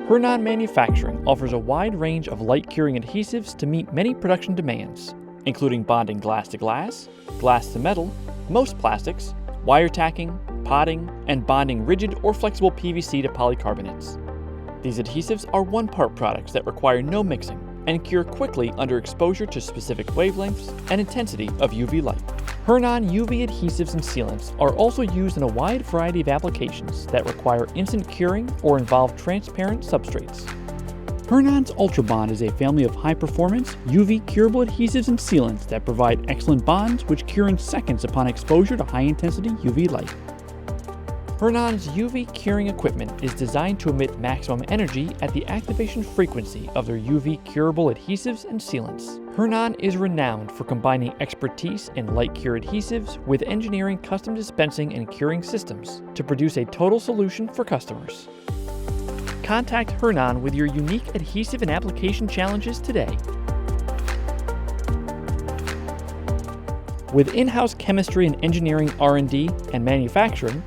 Hernon Manufacturing offers a wide range of light-curing adhesives to meet many production demands, including bonding glass to glass to metal, most plastics, wire tacking, potting, and bonding rigid or flexible PVC to polycarbonates. These adhesives are one-part products that require no mixing and cure quickly under exposure to specific wavelengths and intensity of UV light. Hernon UV adhesives and sealants are also used in a wide variety of applications that require instant curing or involve transparent substrates. Hernon's Ultrabond is a family of high-performance, UV curable adhesives and sealants that provide excellent bonds which cure in seconds upon exposure to high-intensity UV light. Hernon's UV curing equipment is designed to emit maximum energy at the activation frequency of their UV curable adhesives and sealants. Hernon is renowned for combining expertise in light cure adhesives with engineering custom dispensing and curing systems to produce a total solution for customers. Contact Hernon with your unique adhesive and application challenges today. With in-house chemistry and engineering R&D and manufacturing,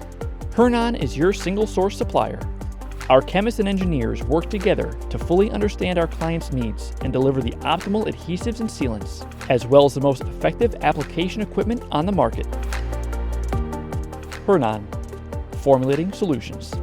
Hernon is your single-source supplier. Our chemists and engineers work together to fully understand our clients' needs and deliver the optimal adhesives and sealants, as well as the most effective application equipment on the market. Hernon, formulating solutions.